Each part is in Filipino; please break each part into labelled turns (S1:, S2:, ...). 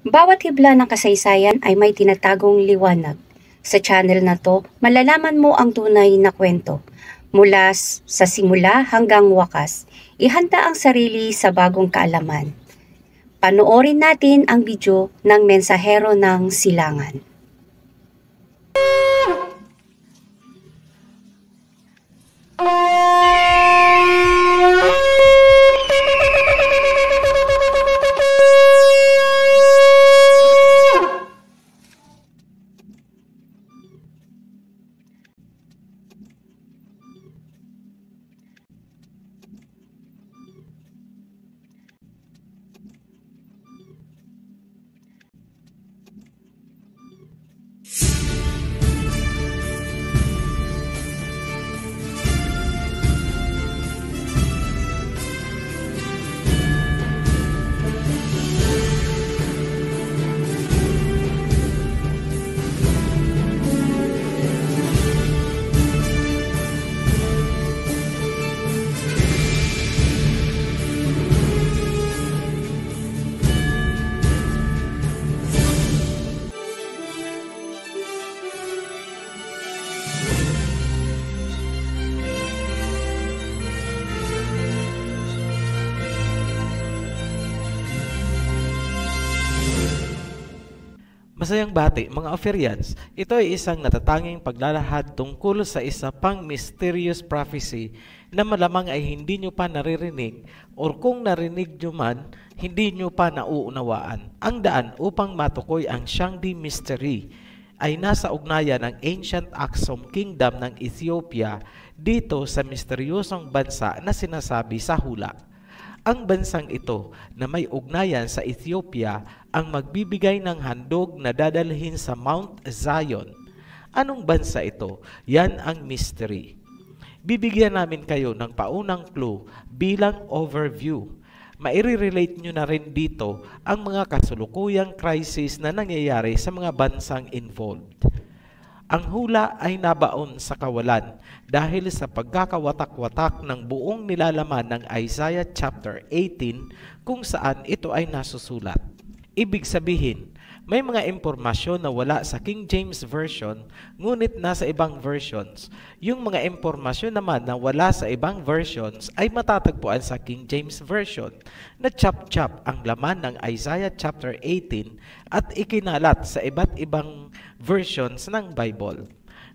S1: Bawat hibla ng kasaysayan ay may tinatagong liwanag. Sa channel na to, malalaman mo ang tunay na kwento. Mula sa simula hanggang wakas, ihanda ang sarili sa bagong kaalaman. Panoorin natin ang video ng Mensahero ng Silangan.
S2: Masayang bati, mga Ophirians, ito ay isang natatanging paglalahad tungkol sa isa pang mysterious prophecy na malamang ay hindi nyo pa naririnig or kung narinig nyo man, hindi nyo pa nauunawaan. Ang daan upang matukoy ang Shangdi Mystery ay nasa ugnayan ng Ancient Aksum Kingdom ng Ethiopia dito sa misteryosong bansa na sinasabi sa hula. Ang bansang ito na may ugnayan sa Ethiopia ang magbibigay ng handog na dadalhin sa Mount Zion. Anong bansa ito? Yan ang mystery. Bibigyan namin kayo ng paunang clue bilang overview. Maire-relate nyo na rin dito ang mga kasulukuyang crisis na nangyayari sa mga bansang involved. Ang hula ay nabaon sa kawalan dahil sa pagkakawatak-watak ng buong nilalaman ng Isaiah chapter 18 kung saan ito ay nasusulat. Ibig sabihin, may mga impormasyon na wala sa King James Version ngunit nasa ibang versions. Yung mga impormasyon naman na wala sa ibang versions ay matatagpuan sa King James Version na chop-chop ang laman ng Isaiah chapter 18 at ikinalat sa iba't ibang versions ng Bible.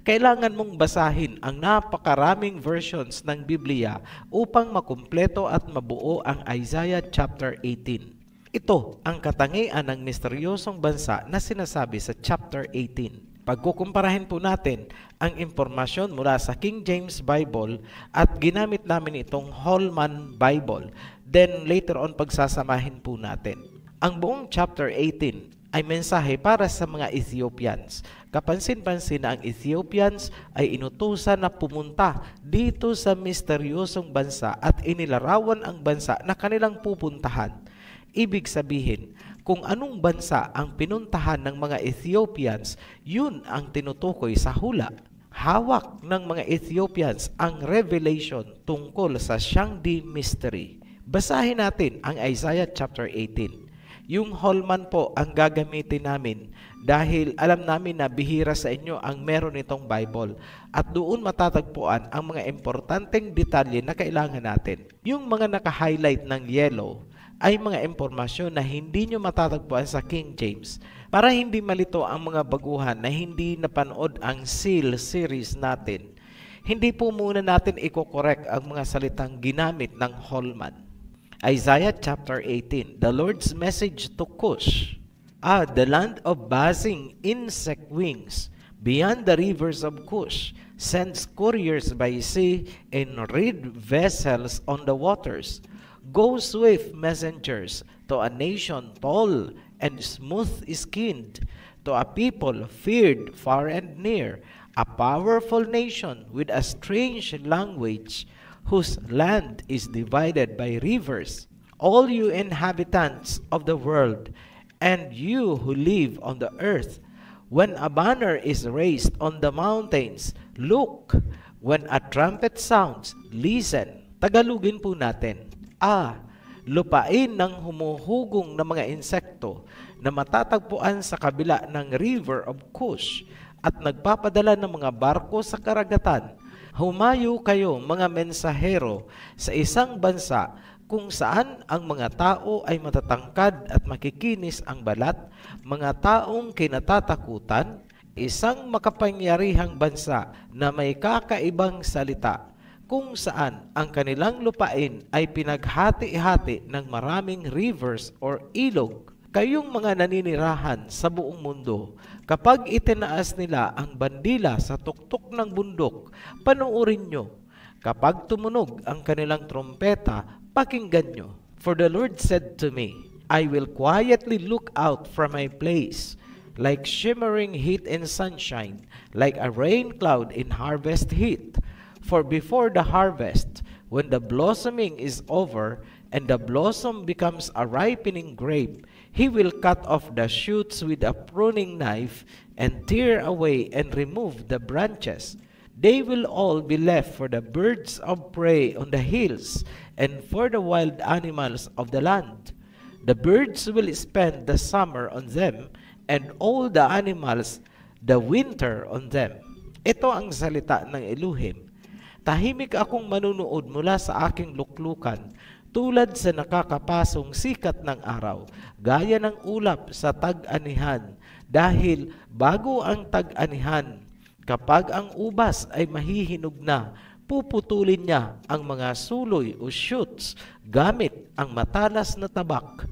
S2: Kailangan mong basahin ang napakaraming versions ng Biblia upang makumpleto at mabuo ang Isaiah chapter 18. Ito ang katangian ng misteryosong bansa na sinasabi sa chapter 18. Pagkukumparahin po natin ang impormasyon mula sa King James Bible at ginamit namin itong Holman Bible. Then later on pagsasamahin po natin. Ang buong chapter 18 ay mensahe para sa mga Ethiopians. Kapansin-pansin na ang Ethiopians ay inutusan na pumunta dito sa misteryosong bansa at inilarawan ang bansa na kanilang pupuntahan. Ibig sabihin, kung anong bansa ang pinuntahan ng mga Ethiopians, yun ang tinutukoy sa hula. Hawak ng mga Ethiopians ang revelation tungkol sa Shangdi Mystery. Basahin natin ang Isaiah chapter 18. Yung Holman po ang gagamitin namin dahil alam namin na bihira sa inyo ang meron itong Bible at doon matatagpuan ang mga importanteng detalye na kailangan natin. Yung mga naka-highlight ng yellow ay mga impormasyon na hindi nyo matatagpuan sa King James para hindi malito ang mga baguhan na hindi napanood ang Seal series natin. Hindi po muna natin i-correct ang mga salitang ginamit ng Holman. Isaiah chapter 18, the Lord's message to Cush. The land of buzzing insect wings, beyond the rivers of Cush, sends couriers by sea and reed vessels on the waters. Go swift messengers to a nation tall and smooth-skinned, to a people feared far and near, a powerful nation with a strange language, whose land is divided by rivers. All you inhabitants of the world, and you who live on the earth, when a banner is raised on the mountains, look. When a trumpet sounds, listen. Tagalugin po natin. Lupain ng humuhugong na mga insekto na matatagpuan sa kabila ng River of Cush at nagpapadala ng mga barko sa karagatan. Humayo kayo mga mensahero sa isang bansa kung saan ang mga tao ay matatangkad at makikinis ang balat, mga taong kinatatakutan, isang makapangyarihang bansa na may kakaibang salita, kung saan ang kanilang lupain ay pinaghati-hati ng maraming rivers or ilog. Kayong mga naninirahan sa buong mundo, kapag itinaas nila ang bandila sa tuktok ng bundok, panuorin nyo. Kapag tumunog ang kanilang trompeta, pakinggan nyo. For the Lord said to me, I will quietly look out from my place, like shimmering heat in sunshine, like a rain cloud in harvest heat. For before the harvest, when the blossoming is over, and the blossom becomes a ripening grape, He will cut off the shoots with a pruning knife, and tear away and remove the branches. They will all be left for the birds of prey on the hills, and for the wild animals of the land. The birds will spend the summer on them, and all the animals the winter on them. Ito ang salita ng Elohim. Tahimik akong manunood mula sa aking luklukan, tulad sa nakakapasong sikat ng araw, gaya ng ulap sa tag-anihan, dahil bago ang tag-anihan, kapag ang ubas ay mahihinog na, puputulin niya ang mga suloy o shoots gamit ang matalas na tabak.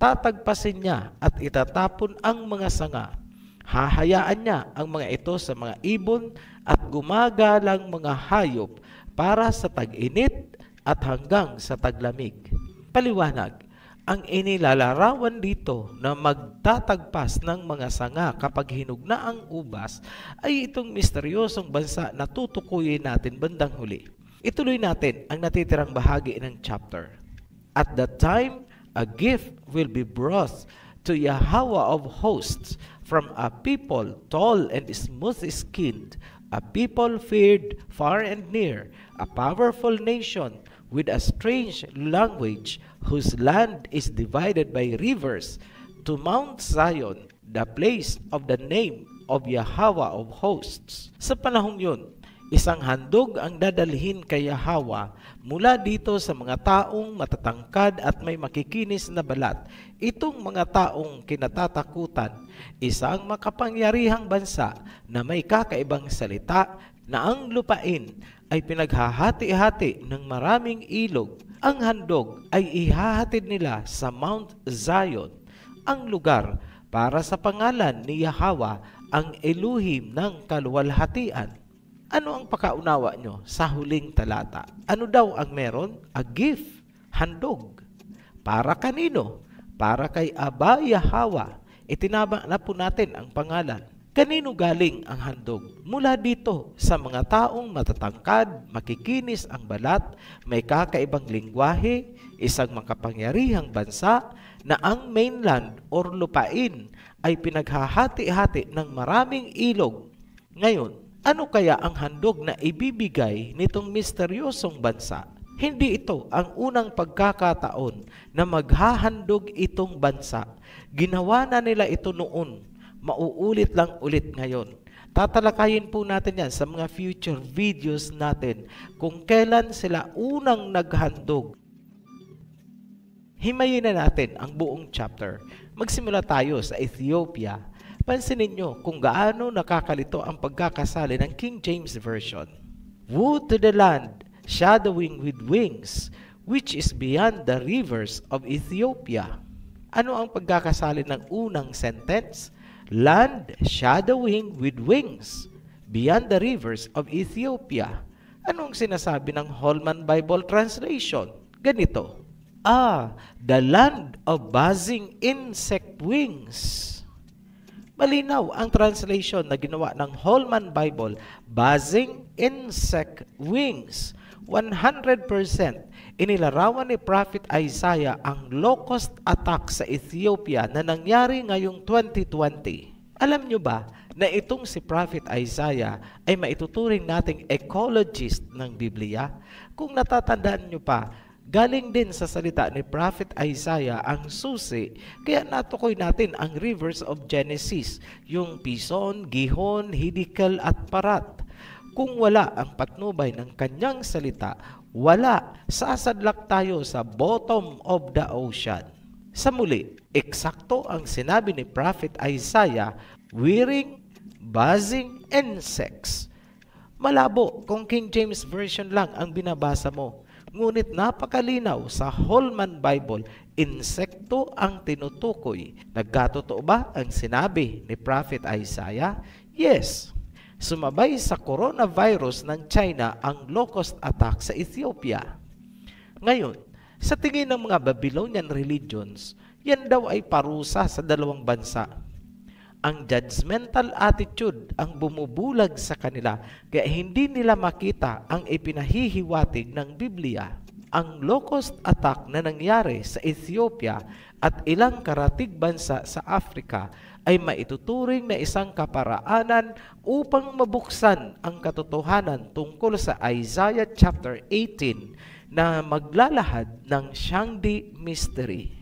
S2: Tatagpasin niya at itatapon ang mga sanga. Hahayaan niya ang mga ito sa mga ibon at gumagalang mga hayop para sa tag-init at hanggang sa taglamig. Paliwanag, ang inilalarawan dito na magtatagpas ng mga sanga kapag hinog na ang ubas ay itong misteryosong bansa na tutukuyin natin bandang huli. Ituloy natin ang natitirang bahagi ng chapter. At that time, a gift will be brought to Yahweh of hosts from a people tall and smooth-skinned, a people feared far and near, a powerful nation with a strange language, whose land is divided by rivers, to Mount Zion, the place of the name of Yahweh of hosts. Sa panahong yun, isang handog ang dadalhin kay Yahweh mula dito sa mga taong matatangkad at may makikinis na balat. Itong mga taong kinatatakutan, isang makapangyarihang bansa na may kakaibang salita, na ang lupain ay pinaghahati-hati ng maraming ilog. Ang handog ay ihahatid nila sa Mount Zion, ang lugar para sa pangalan ni Yahweh, ang Elohim ng kaluwalhatian. Ano ang pakaunawa nyo sa huling talata? Ano daw ang meron? A gift, handog. Para kanino? Para kay Aba Yahweh. Itinama na po natin ang pangalan. Kanino galing ang handog? Mula dito sa mga taong matatangkad, makikinis ang balat, may kakaibang lingwahe, isang makapangyarihang bansa na ang mainland or lupain ay pinaghahati-hati ng maraming ilog. Ngayon, ano kaya ang handog na ibibigay nitong misteryosong bansa? Hindi ito ang unang pagkakataon na maghahandog itong bansa. Ginawa na nila ito noon. Mauulit lang ulit ngayon. Tatalakayin po natin yan sa mga future videos natin kung kailan sila unang naghandog. Himayin na natin ang buong chapter. Magsimula tayo sa Ethiopia. Pansinin nyo kung gaano nakakalito ang pagkakasali ng King James Version. Woe to the land shadowing with wings, which is beyond the rivers of Ethiopia. Ano ang pagkakasali ng unang sentence? Land shadowing with wings, beyond the rivers of Ethiopia. Anong sinasabi ng Holman Bible Translation? Ganito, the land of buzzing insect wings. Malinaw ang translation na ginawa ng Holman Bible, buzzing insect wings. 100% inilarawan ni Prophet Isaiah ang locust attack sa Ethiopia na nangyari ngayong 2020. Alam nyo ba na itong si Prophet Isaiah ay maituturing nating ecologist ng Biblia? Kung natatandaan nyo pa, Galing din sa salita ni Prophet Isaiah ang susi, kaya natukoy natin ang rivers of Genesis, yung Pison, Gihon, Hiddekel at Parat. Kung wala ang patnubay ng kanyang salita, wala, sasadlak tayo sa bottom of the ocean. Sa muli, eksakto ang sinabi ni Prophet Isaiah, whirring, buzzing, and sex. Malabo kung King James Version lang ang binabasa mo. Ngunit napakalinaw sa Holman Bible, insekto ang tinutukoy. Nagkatotoo ba ang sinabi ni Prophet Isaiah? Yes. Sumabay sa coronavirus ng China ang locust attack sa Ethiopia. Ngayon, sa tingin ng mga Babylonian religions, yan daw ay parusa sa dalawang bansa. Ang judgmental attitude ang bumubulag sa kanila kaya hindi nila makita ang ipinahihiwatig ng Biblia. Ang locust attack na nangyari sa Ethiopia at ilang karatig bansa sa Africa ay maituturing na isang kaparaanan upang mabuksan ang katotohanan tungkol sa Isaiah chapter 18 na maglalahad ng Shangdi Mystery.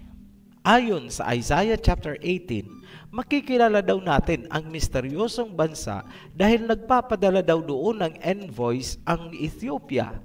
S2: Ayon sa Isaiah chapter 18, makikilala daw natin ang misteryosong bansa dahil nagpapadala daw doon ng envoys ang Ethiopia.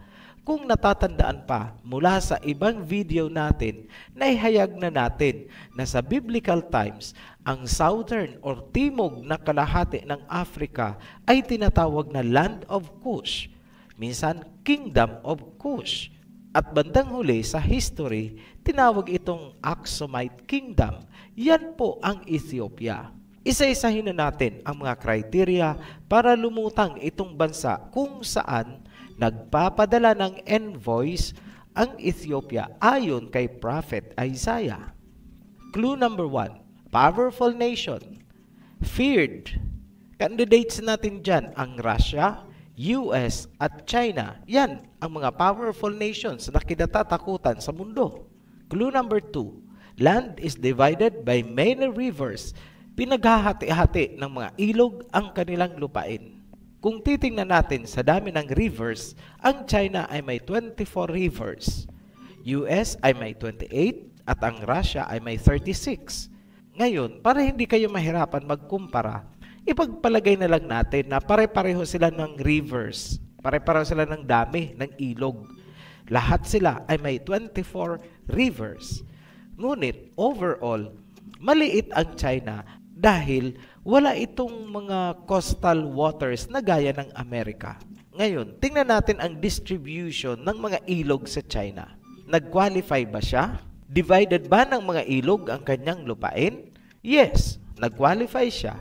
S2: Kung natatandaan pa mula sa ibang video natin, naihayag na natin na sa biblical times, ang southern or timog na kalahati ng Africa ay tinatawag na Land of Cush, minsan Kingdom of Cush. At bandang huli sa history, tinawag itong Aksumite Kingdom. Yan po ang Ethiopia. Isa-isahin na natin ang mga criteria para lumutang itong bansa kung saan nagpapadala ng envoys ang Ethiopia ayon kay Prophet Isaiah. Clue number 1, powerful nation. Feared. Candidates natin dyan ang Russia, US at China. Yan ang mga powerful nations na kinatatakutan sa mundo. Clue number 2, land is divided by many rivers. Pinaghahati-hati ng mga ilog ang kanilang lupain. Kung titingnan natin sa dami ng rivers, ang China ay may 24 rivers, US ay may 28 at ang Russia ay may 36. Ngayon, para hindi kayo mahirapan magkumpara, ipagpalagay na lang natin na pare-pareho sila ng rivers, pare-pareho sila ng dami ng ilog. Lahat sila ay may 24 rivers. Ngunit overall, maliit ang China dahil wala itong mga coastal waters na gaya ng Amerika. Ngayon, tingnan natin ang distribution ng mga ilog sa China. Nag-qualify ba siya? Divided ba ng mga ilog ang kanyang lupain? Yes, nag-qualify siya.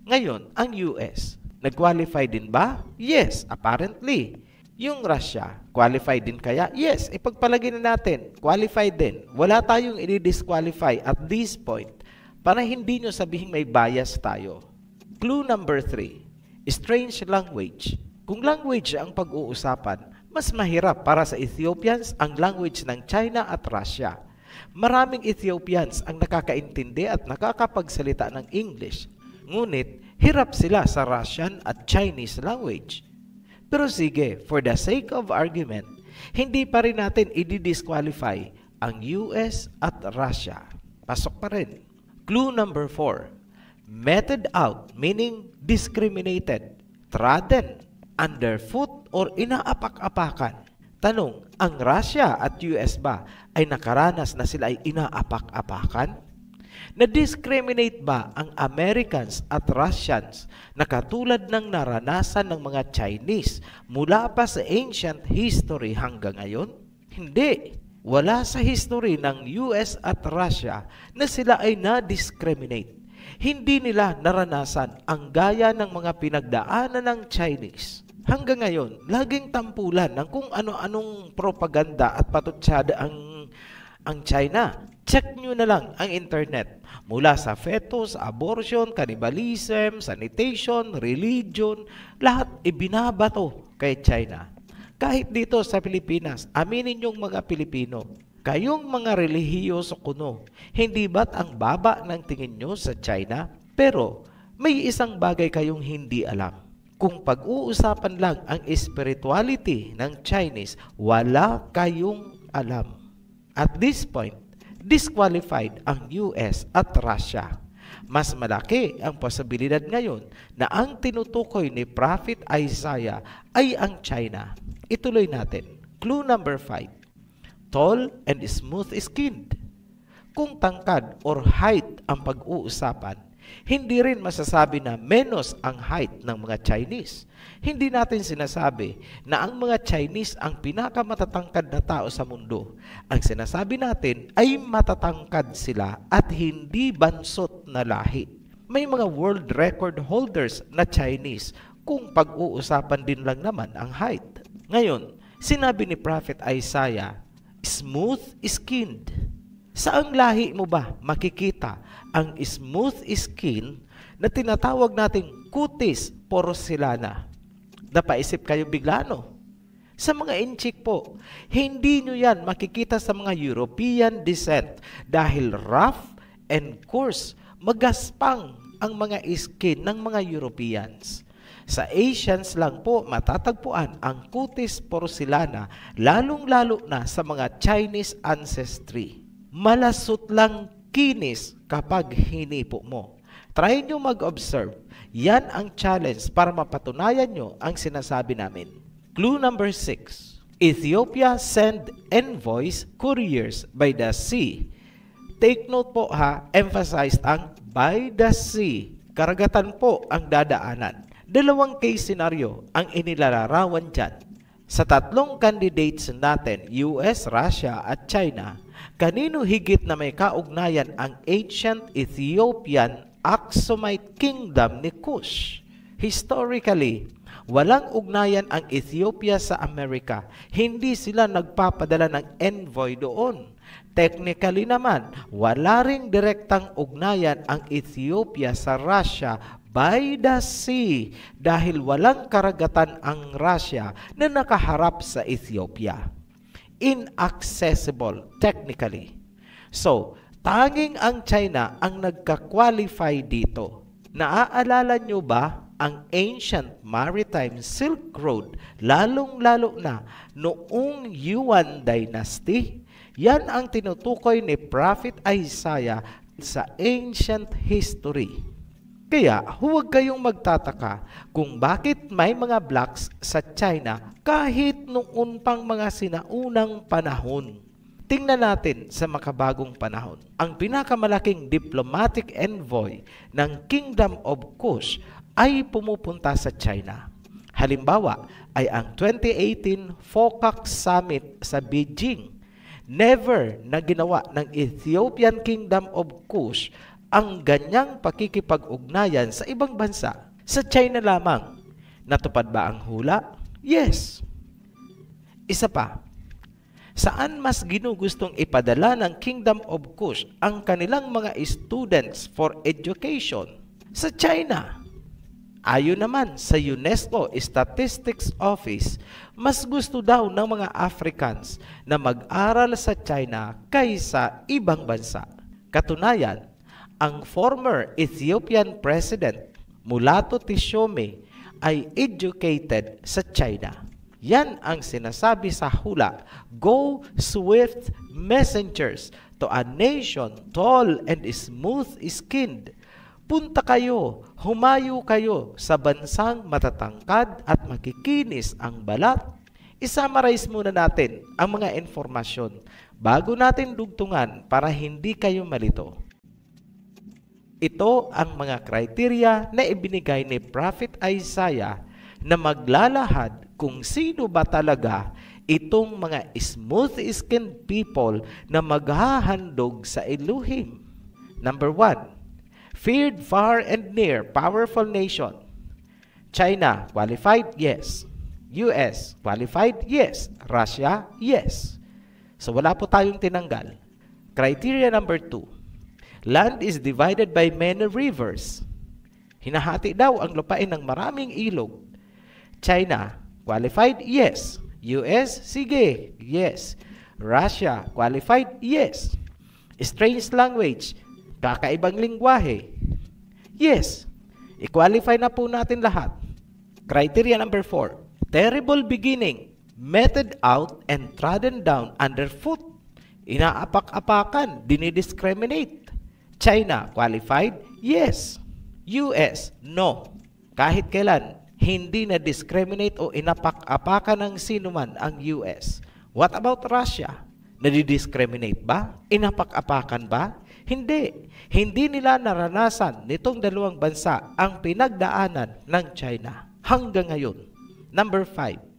S2: Ngayon, ang US, nag-qualify din ba? Yes, apparently. Yung Russia, qualified din kaya? Yes, ipagpalagay na natin, qualified din. Wala tayong i-disqualify at this point para hindi nyo sabihin may bias tayo. Clue number 3, strange language. Kung language ang pag-uusapan, mas mahirap para sa Ethiopians ang language ng China at Russia. Maraming Ethiopians ang nakakaintindi at nakakapagsalita ng English. Ngunit, hirap sila sa Russian at Chinese language. Pero sige, for the sake of argument, hindi pa rin natin i-disqualify ang US at Russia. Pasok pa rin. Clue number 4, meted out, meaning discriminated, trodden, underfoot, or inaapak-apakan. Tanong, ang Russia at US ba ay nakaranas na sila ay inaapak-apakan? Na-discriminate ba ang Americans at Russians na katulad ng naranasan ng mga Chinese mula pa sa ancient history hanggang ngayon? Hindi. Wala sa history ng US at Russia na sila ay na-discriminate. Hindi nila naranasan ang gaya ng mga pinagdaanan ng Chinese. Hanggang ngayon, laging tampulan ng kung ano-anong propaganda at patutsada ang China. Check nyo na lang ang internet. Mula sa fetus, abortion, cannibalism, sanitation, religion, lahat ibinabato kay China. Kahit dito sa Pilipinas, aminin yung mga Pilipino, kayong mga relihiyoso kuno, hindi ba't ang baba ng tingin nyo sa China? Pero may isang bagay kayong hindi alam. Kung pag-uusapan lang ang spirituality ng Chinese, wala kayong alam. At this point, disqualified ang US at Russia. Mas malaki ang posibilidad ngayon na ang tinutukoy ni Prophet Isaiah ay ang China. Ituloy natin. Clue number 5. Tall and smooth-skinned. Kung tangkad or height ang pag-uusapan, hindi rin masasabi na menos ang height ng mga Chinese. Hindi natin sinasabi na ang mga Chinese ang pinakamatatangkad na tao sa mundo. Ang sinasabi natin ay matatangkad sila at hindi bansot na lahi. May mga world record holders na Chinese kung pag-uusapan din lang naman ang height. Ngayon, sinabi ni Prophet Isaiah, smooth-skinned. Saang lahi mo ba makikita ang smooth skin na tinatawag nating cutis porcelana? Napaisip kayo bigla, no? Sa mga inchik po, hindi nyo yan makikita sa mga European descent dahil rough and coarse, magaspang ang mga skin ng mga Europeans. Sa Asians lang po matatagpuan ang cutis porcelana, lalong-lalo na sa mga Chinese ancestry. Malasot lang kinis kapag hinipo mo. Try nyo mag-observe. Yan ang challenge para mapatunayan nyo ang sinasabi namin. Clue number 6. Ethiopia send envoys couriers by the sea. Take note po ha, emphasized ang by the sea. Karagatan po ang dadaanan. Dalawang case scenario ang inilalarawan dyan. Sa tatlong candidates natin, US, Russia at China, kanino higit na may kaugnayan ang ancient Ethiopian Aksumite Kingdom ni Kush? Historically, walang ugnayan ang Ethiopia sa Amerika. Hindi sila nagpapadala ng envoy doon. Technically naman, wala ring direktang ugnayan ang Ethiopia sa Russia by the sea dahil walang karagatan ang Russia na nakaharap sa Ethiopia. Inaccessible technically. So, tanging ang China ang nagka-qualify dito. Naaalala nyo ba ang ancient maritime Silk Road, lalong-lalo na noong Yuan Dynasty? Yan ang tinutukoy ni Prophet Isaiah sa ancient history. Kaya huwag kayong magtataka kung bakit may mga blocks sa China kahit noon pang mga sinaunang panahon. Tingnan natin sa makabagong panahon. Ang pinakamalaking diplomatic envoy ng Kingdom of Kush ay pumupunta sa China. Halimbawa ay ang 2018 FOCAC Summit sa Beijing. Never na ginawa ng Ethiopian Kingdom of Kush ang ganyang pakikipag-ugnayan sa ibang bansa. Sa China lamang. Natupad ba ang hula? Yes. Isa pa. Saan mas ginugustong ipadala ng Kingdom of Kush ang kanilang mga students for education? Sa China. Ayon naman sa UNESCO Statistics Office, mas gusto daw ng mga Africans na mag-aral sa China kaysa ibang bansa. Katunayan, ang former Ethiopian President Mulatu Teshome ay educated sa China. Yan ang sinasabi sa hula, go swift messengers to a nation tall and smooth-skinned. Punta kayo, humayo kayo sa bansang matatangkad at makikinis ang balat. I-summarize muna natin ang mga informasyon bago natin dugtungan para hindi kayo malito. Ito ang mga kriteria na ibinigay ni Prophet Isaiah na maglalahad kung sino ba talaga itong mga smooth-skinned people na maghahandog sa Elohim. Number 1, feared far and near, powerful nation. China, qualified? Yes. US, qualified? Yes. Russia? Yes. So wala po tayong tinanggal. Criteria number 2, land is divided by many rivers. Hinahati daw ang lupain ng maraming ilog. China, qualified? Yes. US, sige. Yes. Russia, qualified? Yes. Strange language, kakaibang lingwahe. Yes. I-qualify na po natin lahat. Criteria number 4, terrible beginning, meted out and trodden down underfoot. Inaapak-apakan, dinidiscriminate. China, qualified? Yes. US, no. Kahit kailan, hindi na discriminate o inapak-apakan ng sinuman ang US. What about Russia? Nadidiscriminate ba? Inapak-apakan ba? Hindi. Hindi nila naranasan nitong dalawang bansa ang pinagdaanan ng China hanggang ngayon. Number 5.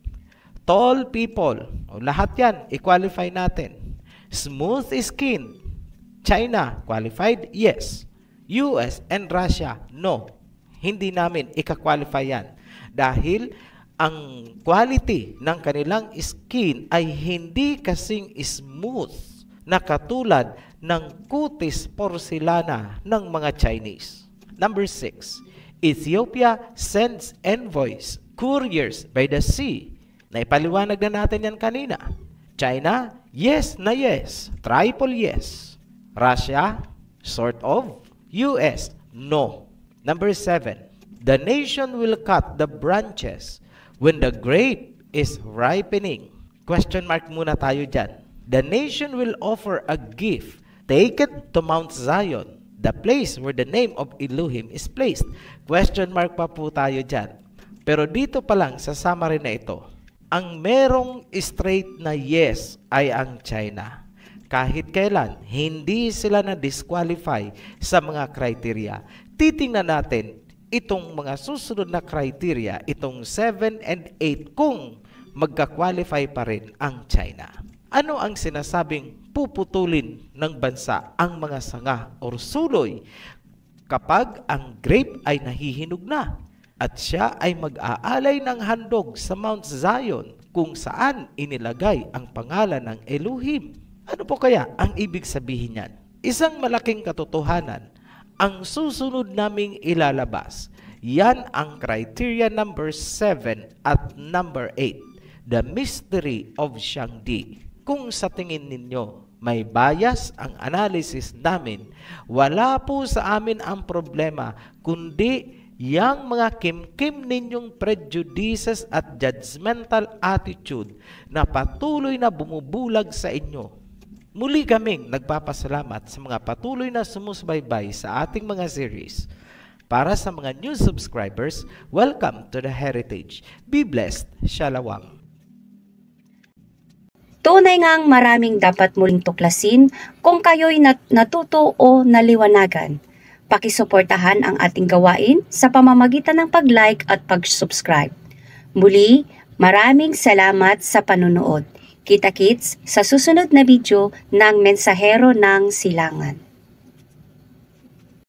S2: Tall people. O, lahat yan, i-qualify natin. Smooth skin. China, qualified? Yes. US and Russia, no. Hindi namin ika-qualify yan. Dahil ang quality ng kanilang skin ay hindi kasing smooth na katulad ng kutis porcelana ng mga Chinese. Number 6. Ethiopia sends envoys, couriers by the sea. Naipaliwanag na natin yan kanina. China, yes na yes. Triple yes. Russia, sort of. US, no. Number 7. The nation will cut the branches when the grape is ripening. Question mark muna tayo dyan. The nation will offer a gift. Take it to Mount Zion, the place where the name of Elohim is placed. Question mark pa po tayo dyan. Pero dito pa lang sa summary na ito, ang merong straight na yes ay ang China. Kahit kailan, hindi sila na-disqualify sa mga criteria. Titingnan natin itong mga susunod na criteria, itong 7 and 8, kung magka-qualify pa rin ang China. Ano ang sinasabing puputulin ng bansa ang mga sanga o suloy kapag ang grape ay nahihinog na at siya ay mag-aalay ng handog sa Mount Zion kung saan inilagay ang pangalan ng Elohim? Ano po kaya ang ibig sabihin niyan? Isang malaking katotohanan ang susunod naming ilalabas. Yan ang criteria number 7 at number 8. The mystery of Shangdi. Kung sa tingin ninyo may bias ang analysis namin, wala po sa amin ang problema, kundi yang mga kimkim ninyong prejudices at judgmental attitude na patuloy na bumubulag sa inyo. Muli kaming nagpapasalamat sa mga patuloy na sumusubaybay sa ating mga series. Para sa mga new subscribers, welcome to the Heritage. Be blessed. Shalom.
S1: Tunay ngang maraming dapat muling tuklasin kung kayo'y natuto o naliwanagan. Pakisuportahan ang ating gawain sa pamamagitan ng pag-like at pag-subscribe. Muli, maraming salamat sa panunood. Kita-kits sa susunod na video ng Mensahero ng Silangan.